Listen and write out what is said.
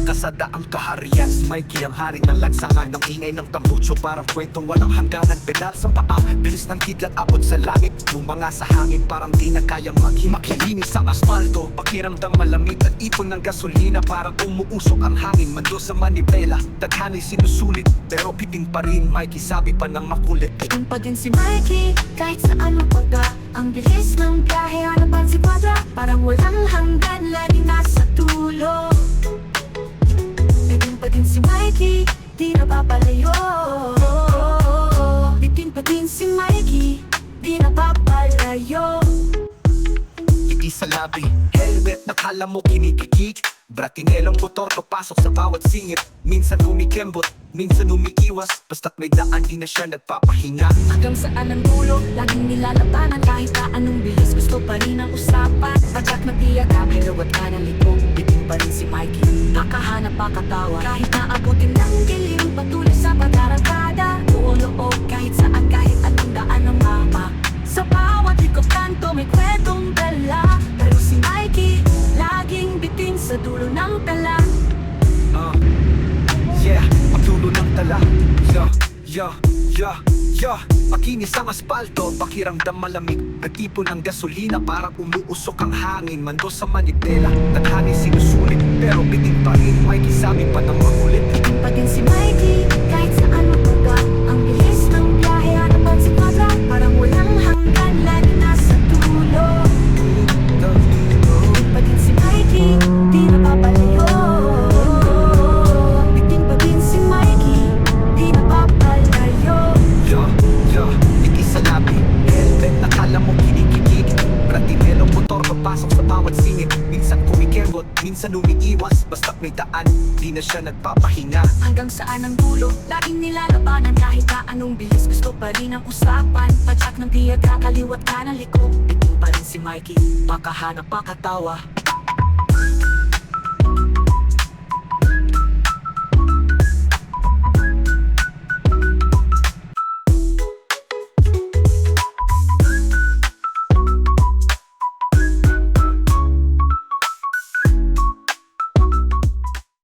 Kasada ang kaharian, si Mikey ang hari ng lansangan. Ng ingay ng tambucho, parang kwentong walang hangganan. Pedal sa paa, bilis ng kidlat, abot sa langit. Bumanga sa hangin, parang di na kayang maghimaki-linis sa asfalto. Pakiramdam malamig at ipon ng gasolina, parang umuusok ang hangin. Mando sa manibela, tadhana'y sinusulit, pero piting pa rin, Mikey, sabi pa ng makulit. Piting pa din si Mikey, kahit saan mapunta. Ang bilis ng biyahe, hanapan si Padra. Parang walang hanggan, lagi nasa tulo. Piting pa din si Mikey, di napapalayo. Piting pa din si Mikey, di napapalayo. Hindi sa labi, helmet, nakala mo kinikikik. Bratinelong motor, papasok sa bawat singit. Minsan kumikembot, minsan umiiwas. Basta't may daan, di na siya nagpapahinga. Hanggang saan ang dulo, laging nilalabanan. Kahit na anong bilis, gusto pa rin ang usapan. Pagkat magtiyaga, hilawat ka ng liko. Piting pa rin si Mikey, nakahanap pa katawa. Kahit naabutin ng dilim, patuloy sa pag-arangkada. Uo-loob kahit saan, kahit anong daan ng mapa. Sa bawat likod kanto, may kwentong dala. Pero si Mikey, laging bitin sa dulo ng tala. Ang dulo ng tala. Makinis ang aspalto, pakiramdam malamig. Nagtipon ng gasolina, parang umuusok ang hangin. Mando sa manibela, tadhana'y sinusulit, pero biting pa rin, Mikey, sabi pa ng makulit. Piting pa din si Mikey, kahit saan mapunta. Ang bilis ng biyahe, hanapan si Padra. Parang walang hanggan, lagi nasa tulo. Piting pa din si Mikey, di napapalayo. Piting pa din si Mikey, di napapalayo. Hindi sa labi, helmet, nakala mo kinikikik. Bratinelong motor, papasok sa bawat singit. Minsan kumikembot, minsan umiiwas. Basta't may daan, di na siya nagpapahinga. Hanggang saan ang dulo, laging nilalabanan. Kahit na anong bilis, gusto pa rin ang usapan. Padyak ng tiyaga, kaliwat ka ng liko. Piting pa rin si Mikey, makahanap pa katawa.